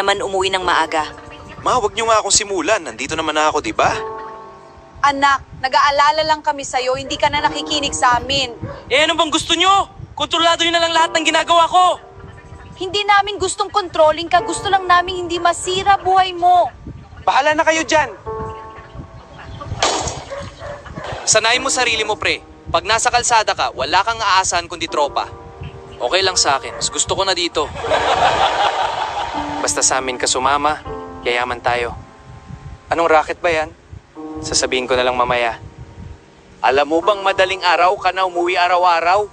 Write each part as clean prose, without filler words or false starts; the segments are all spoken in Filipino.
naman umuwi ng maaga. Ma, wag niyo nga akong simulan. Nandito naman na ako, di ba? Anak, nag-aalala lang kami sa'yo, hindi ka na nakikinig sa amin. Eh ano bang gusto nyo? Kontrolado nyo na lang lahat ng ginagawa ko. Hindi namin gustong controlling ka, gusto lang namin hindi masira buhay mo. Bahala na kayo dyan. Sanayin mo sarili mo, pre. Pag nasa kalsada ka, wala kang aasahan kundi tropa. Okay lang sa akin. Mas gusto ko na dito. Basta sa amin ka sumama, yayaman tayo. Anong racket ba yan? Sasabihin ko na lang mamaya. Alam mo bang madaling araw ka na umuwi araw-araw?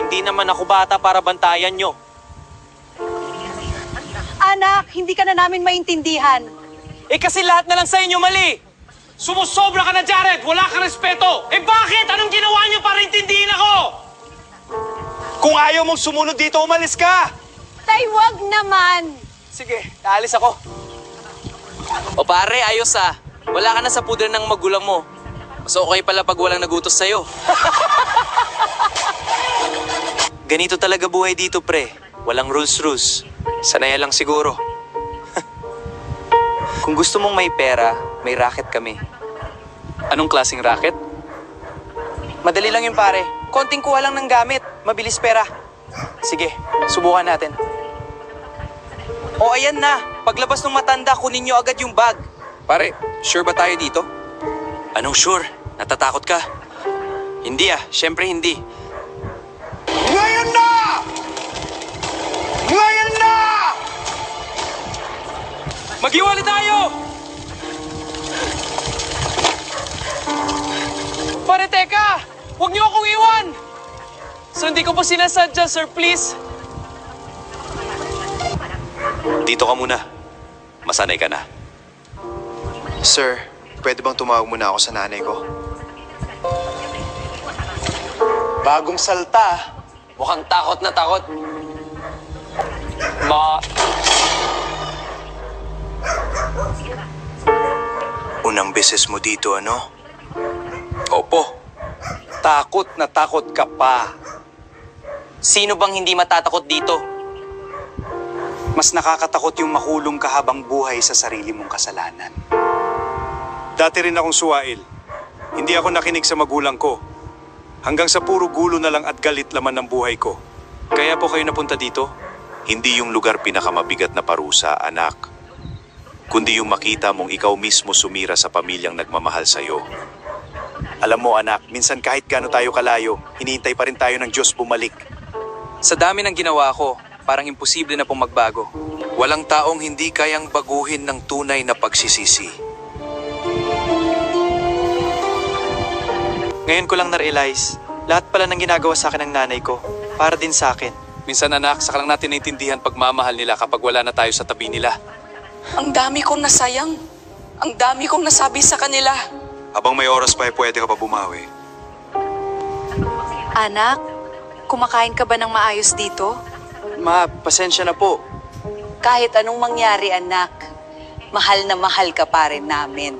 Hindi naman ako bata para bantayan nyo. Anak, hindi ka na namin maintindihan. Eh kasi lahat na lang sa inyo mali. Sumusobra ka na, Jared! Wala kang respeto! Eh bakit? Anong ginawa niyo para intindihin ako? Kung ayaw mong sumunod dito, umalis ka! Tay, wag naman. Sige, aalis ako. O pare, ayos ah. Wala ka na sa puder ng magulang mo. Mas okay pala pag walang nagutos sa'yo. Ganito talaga buhay dito, pre. Walang rules. Sanaya lang siguro. Kung gusto mong may pera, may racket kami. Anong klaseng racket? Madali lang yun, pare. Konting kuha lang ng gamit. Mabilis pera. Sige, subukan natin. O ayan na. Paglabas ng matanda, kunin nyo agad yung bag. Pare, sure ba tayo dito? Anong sure? Natatakot ka? Hindi ah, syempre hindi. Ngayon na! Ngayon na! Maghiwalay tayo! Pare, teka! Huwag niyo akong iwan! So hindi ko po sinasadya, sir, please. Dito ka muna. Masanay ka na. Sir, pwede bang tumawag muna ako sa nanay ko? Bagong salta. Mukhang takot na takot. Unang beses mo dito, ano? Opo. Takot na takot ka pa. Sino bang hindi matatakot dito? Mas nakakatakot yung makulong ka habang buhay sa sarili mong kasalanan. Dati rin akong suwail. Hindi ako nakinig sa magulang ko. Hanggang sa puro gulo na lang at galit laman ng buhay ko. Kaya po kayo napunta dito? Hindi yung lugar pinakamabigat na parusa, anak. Kundi yung makita mong ikaw mismo sumira sa pamilyang nagmamahal sa'yo. Alam mo, anak, minsan kahit gaano tayo kalayo, hinihintay pa rin tayo ng Diyos bumalik. Sa dami ng ginawa ko, parang imposible na pong magbago. Walang taong hindi kayang baguhin ng tunay na pagsisisi. Ngayon ko lang na-realize, lahat pala ng ginagawa sa akin ng nanay ko, para din sa akin. Minsan anak, saka lang natin naintindihan pagmamahal nila kapag wala na tayo sa tabi nila. Ang dami kong nasayang. Ang dami kong nasabi sa kanila. Habang may oras pa, pwede ka pa bumawi. Anak, kumakain ka ba ng maayos dito? Ma, pasensya na po. Kahit anong mangyari, anak, mahal na mahal ka pa rin namin.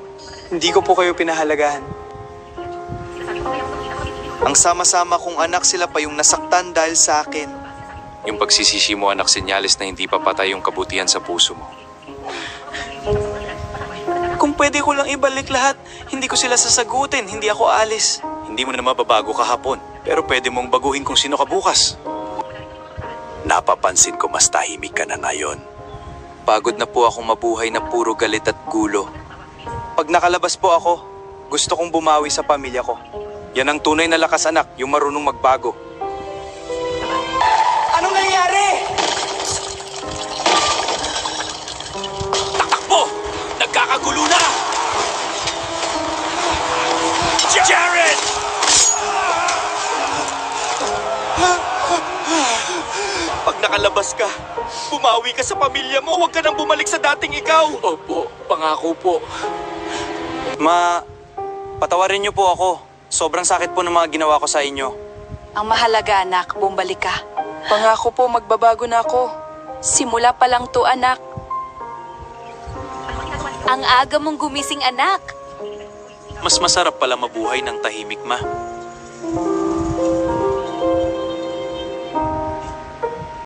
Hindi ko po kayo pinahalagahan. Ang sama-sama kong anak, sila pa yung nasaktan dahil sa akin. Yung pagsisisi mo, anak, senyales na hindi pa patay yung kabutihan sa puso mo. Kung pwede ko lang ibalik lahat, hindi ko sila sasagutin, hindi ako alis. Hindi mo na mababago kahapon, pero pwede mong baguhin kung sino ka bukas. Napapansin ko mas tahimik ka na ngayon. Pagod na po akong mabuhay na puro galit at gulo. Pag nakalabas po ako, gusto kong bumawi sa pamilya ko. Yan ang tunay na lakas, anak, yung marunong magbago. Anong nangyari? Takbo! Nagkakagulo na! Jared! Pag nakalabas ka, bumawi ka sa pamilya mo, huwag ka nang bumalik sa dating ikaw. Opo, pangako po. Ma, patawarin niyo po ako. Sobrang sakit po ng mga ginawa ko sa inyo. Ang mahalaga, anak, bumalik ka. Pangako po, magbabago na ako. Simula pa lang to, anak. Ang aga mong gumising, anak. Mas masarap pala mabuhay ng tahimik, ma.